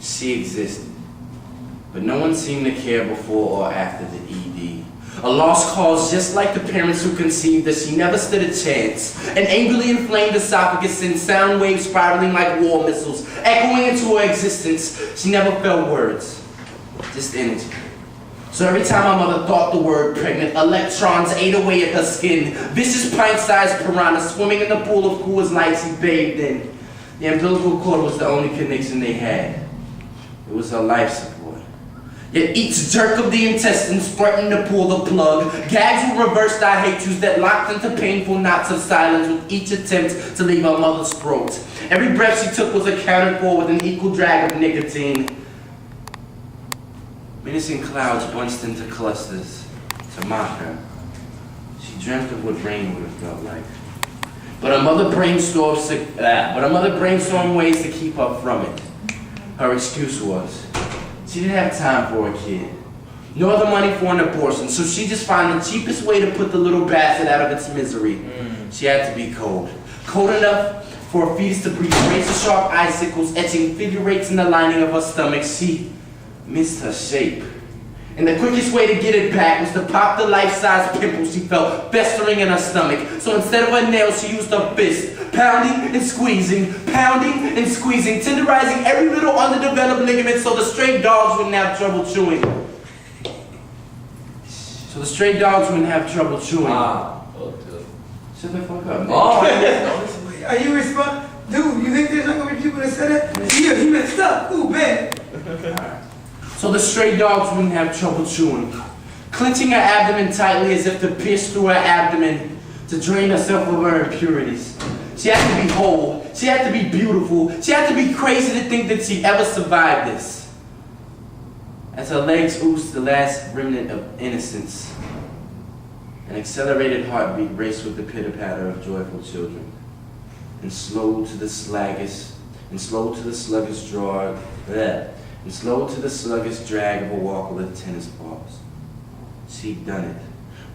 She existed, but no one seemed to care before or after the ED. A lost cause just like the parents who conceived her, she never stood a chance. An angrily inflamed esophagus sent sound waves spiraling like war missiles, echoing into her existence. She never felt words, just energy. So every time my mother thought the word pregnant, electrons ate away at her skin. Vicious pint-sized piranhas swimming in the pool of Coors Light she bathed in. The umbilical cord was the only connection they had. It was her life support. Yet each jerk of the intestines threatened to pull the plug. Gags were reversed I hate yous that locked into painful knots of silence with each attempt to leave her mother's throat. Every breath she took was accounted for with an equal drag of nicotine. Menacing clouds bunched into clusters to mock her. She dreamt of what rain would have felt like. But her mother brainstormed ways to keep her from it. Her excuse was, she didn't have time for a kid, nor the money for an abortion, so she just found the cheapest way to put the little bastard out of its misery. She had to be cold. Cold enough for a fetus to breathe razor-sharp icicles, etching figure eights in the lining of her stomach. She missed her shape. And the quickest way to get it back was to pop the life-size pimple she felt festering in her stomach. So instead of her nails, she used her fist, pounding and squeezing, tenderizing every little underdeveloped ligament so the stray dogs wouldn't have trouble chewing. Shut the fuck up, man. Are you responsible? Dude, you think there's not gonna be people that said that? Yeah, he messed up. Ooh, man. Alright. So the stray dogs wouldn't have trouble chewing. Clenching her abdomen tightly as if to pierce through her abdomen to drain herself of her impurities. She had to be whole. She had to be beautiful. She had to be crazy to think that she'd ever survive this. As her legs oozed the last remnant of innocence, an accelerated heartbeat raced with the pitter-patter of joyful children, and slow to the sluggish drag of a walker with tennis balls. She'd done it.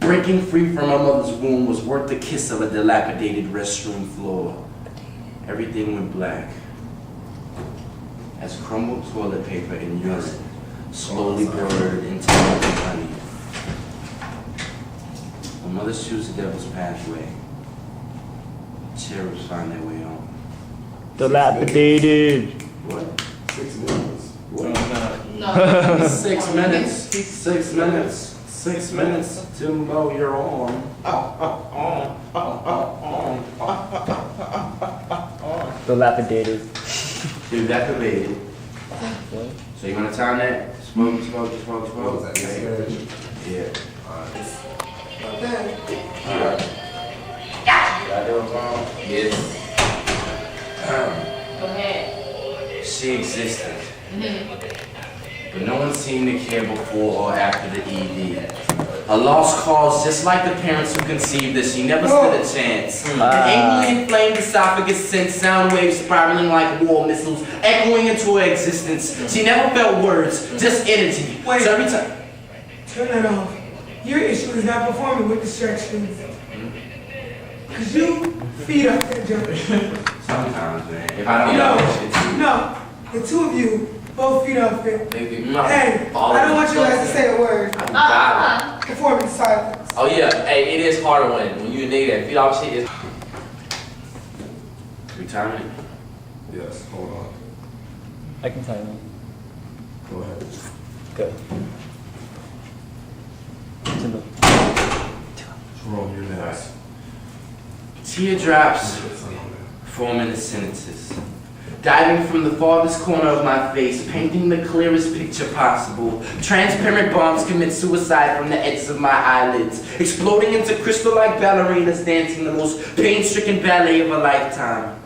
Breaking free from her mother's womb was worth the kiss of a dilapidated restroom floor. Everything went black as crumbled toilet paper and urine slowly blurred into milk and honey. My mother chose the devil's pathway. Cherubs find their way home. Dilapidated. What? 6 minutes. What? No. 6 minutes. 6 minutes. 6 minutes. Timbo, you're on. Dilapidated. Dilapidated. So you wanna time that? Smoke. Yeah. Okay. Alright. Did I do it wrong? Yes. Go ahead. She existed. But no one seemed to care before or after the ED. A lost cause just like the parents who conceived her, she never stood a chance. An angrily inflamed esophagus sent sound waves spiraling like war missiles, echoing into her existence. She never felt words, just energy. Wait. So every time... Turn that off. Your issue is not performing with distractions. Cause you feed off that junk. Sometimes, man. If I don't know that shit too. No, the two of you both feed off it. No. Hey, I don't want you guys to say a word. Perform in silence. Oh yeah, hey, it is harder when you a nigga that feed off shit. Retirement? Yes, hold on. I can tell you. Go ahead. Good. Timbo. Roll your next. Teardrops form into sentences. Diving from the farthest corner of my face, painting the clearest picture possible. Transparent bombs commit suicide from the edges of my eyelids, exploding into crystal-like ballerinas dancing the most pain-stricken ballet of a lifetime.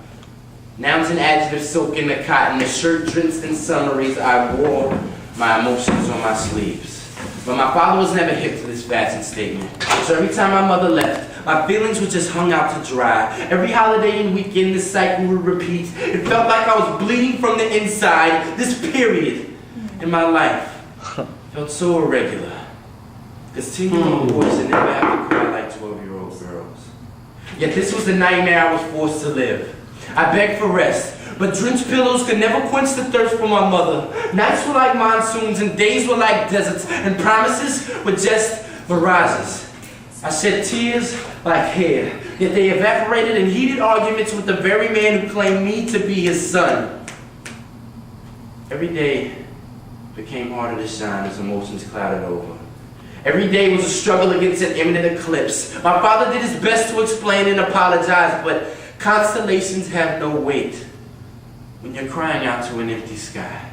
Nouns and adjectives soak in the cotton, the shirt drenched in summaries. I wore my emotions on my sleeves. But my father was never hip to this fashion statement. So every time my mother left, my feelings were just hung out to dry. Every holiday and weekend, this cycle would repeat. It felt like I was bleeding from the inside. This period in my life felt so irregular. Because 10-year-old boys should never have to cry like 12-year-old girls. Yet this was the nightmare I was forced to live. I begged for rest, But drenched pillows could never quench the thirst for my mother. Nights were like monsoons and days were like deserts, and promises were just mirages. I shed tears like hair, yet they evaporated in heated arguments with the very man who claimed me to be his son. Every day became harder to shine as emotions clouded over. Every day was a struggle against an imminent eclipse. My father did his best to explain and apologize, but constellations have no weight when you're crying out to an empty sky.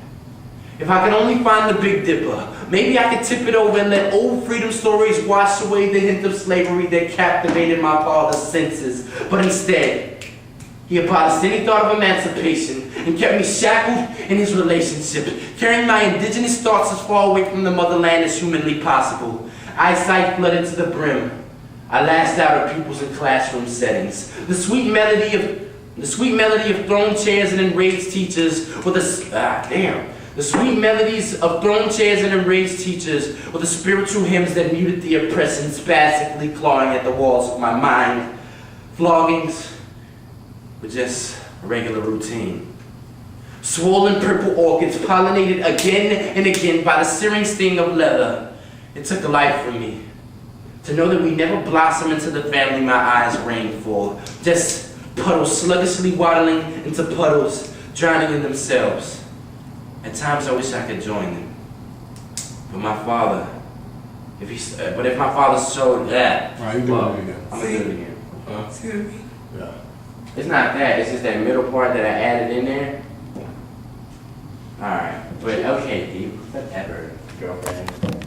If I could only find the Big Dipper, maybe I could tip it over and let old freedom stories wash away the hint of slavery that captivated my father's senses. But instead, he abolished any thought of emancipation and kept me shackled in his relationship, carrying my indigenous thoughts as far away from the motherland as humanly possible. Eyesight flooded to the brim. I lashed out at pupils in classroom settings. The sweet melody of thrown chairs and enraged teachers with The sweet melodies of thrown chairs and enraged teachers were the spiritual hymns that muted the oppression spastically clawing at the walls of my mind. Floggings were just a regular routine. Swollen purple orchids pollinated again and again by the searing sting of leather. It took a life from me. To know that we never blossom into the family my eyes rained for. Just puddles sluggishly waddling into puddles, drowning in themselves. At times I wish I could join them. But my father, if my father showed that, All right, you doing it again. I'm gonna do it again. See what I mean? Yeah. It's not that, it's just that middle part that I added in there. Alright, but okay, Deep, whatever, girlfriend.